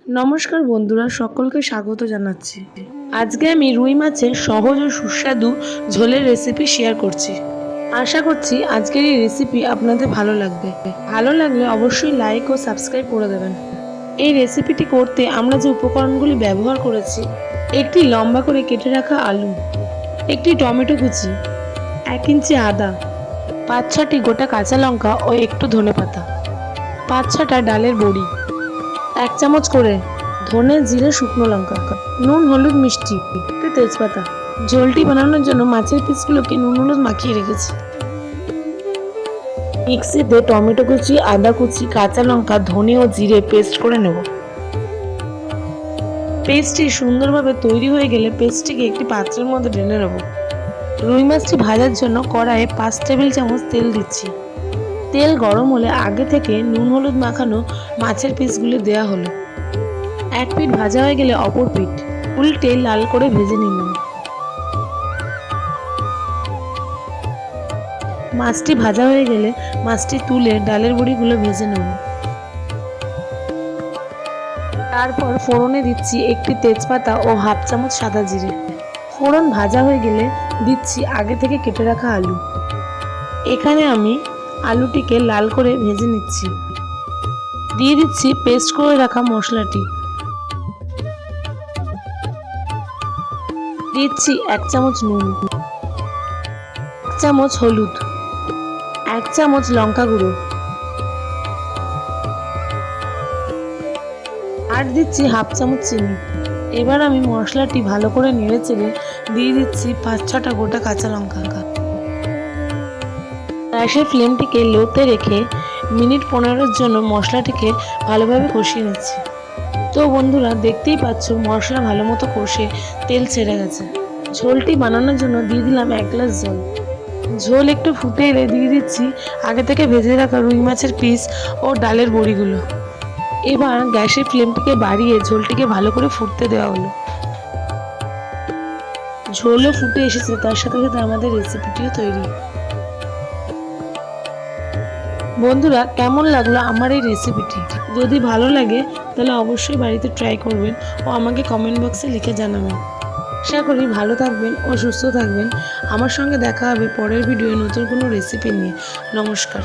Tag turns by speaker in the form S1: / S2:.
S1: নমস্কার বন্ধুরা, সকলকে স্বাগত জানাচ্ছি। আজকে আমি রুই মাছের সহজ ও সুস্বাদু ঝোলের রেসিপি শেয়ার করছি। আশা করছি আজকের এই রেসিপি আপনাদের ভালো লাগবে। ভালো লাগলে অবশ্যই লাইক ও সাবস্ক্রাইব করে দেবেন। এই রেসিপিটি করতে আমরা যে উপকরণগুলি ব্যবহার করেছি: একটি লম্বা করে কেটে রাখা আলু, একটি টমেটো কুচি, 1 ইঞ্চি আদা, 5-6টি গোটা কাঁচা লঙ্কা ও একটু ধনেপাতা, 5-6টা ডালের বড়ি, 1 চামচ করে ধনে, জিরে, শুকনো লঙ্কা, নুন, হলুদ, মিষ্টি, একটু তেজপাতা। ঝোলটি বানানোর জন্য মাছের পিসগুলোকে নুন হলুদ মাখিয়ে রেখেছি। মিক্সিতে টমেটো কুচি, আদা কুচি, কাঁচা লঙ্কা, ধনে ও জিরে পেস্ট করে নেব। পেস্টটি সুন্দরভাবে তৈরি হয়ে গেলে পেস্টটিকে একটি পাত্রের মধ্যে ঢেলে নেব। রুই মাছটি ভাজার জন্য কড়াইয়ে 5 টেবিল চামচ তেল দিচ্ছি। তেল গরম হলে আগে থেকে নুন হলুদ মাখানো মাছের পিসগুলি দেওয়া হলো। এক পিঠ ভাজা হয়ে গেলে অপর পিঠ উল্টে লাল করে ভেজে নিলাম। মাছটি ভাজা হয়ে গেলে মাছটি তুলে ডালের বড়িগুলো ভেজে নেব। তারপর ফোড়নে দিচ্ছি একটি তেজপাতা ও 1/2 চামচ সাদা জিরে। ফোড়ন ভাজা হয়ে গেলে দিচ্ছি আগে থেকে কেটে রাখা আলু। এখানে আমি আলুটিকে লাল করে ভেজে নিচ্ছি। দিয়ে দিচ্ছি পেস্ট করে রাখা মশলাটি। দিচ্ছি 1 চামচ নুন, 1 চামচ হলুদ, 1 চামচ লঙ্কা গুঁড়ো, আর দিচ্ছি 1/2 চামচ চিনি। এবার আমি মশলাটি ভালো করে নেড়েচেড়ে দিয়ে দিচ্ছি 5-6টা গোটা কাঁচা লঙ্কা। গ্যাসের ফ্লেমটিকে লোতে রেখে মিনিট 15-এর জন্য মশলাটিকে ভালোভাবে কষিয়ে নিচ্ছি। তো বন্ধুরা, দেখতেই পাচ্ছ মশলা ভালো মতো কষে তেল ছেড়ে গেছে। ঝোলটি বানানোর জন্য দিয়ে দিলাম 1 গ্লাস জল। ঝোল একটু ফুটে এলে দিয়ে দিচ্ছি আগে থেকে ভেজে রাখা রুই মাছের পিস ও ডালের বড়িগুলো। এবার গ্যাসের ফ্লেমটিকে বাড়িয়ে ঝোলটিকে ভালো করে ফুটতে দেওয়া হলো। ঝোলও ফুটে এসেছে, তার সাথে সাথে আমাদের রেসিপিটিও তৈরি। বন্ধুরা, কেমন লাগলো আমার এই রেসিপিটি? যদি ভালো লাগে তাহলে অবশ্যই বাড়িতে ট্রাই করবেন ও আমাকে কমেন্ট বক্সে লিখে জানাবেন। আশা করি ভালো থাকবেন ও সুস্থ থাকবেন। আমার সঙ্গে দেখা হবে পরের ভিডিওয়ে নতুন কোনো রেসিপি নিয়ে। নমস্কার।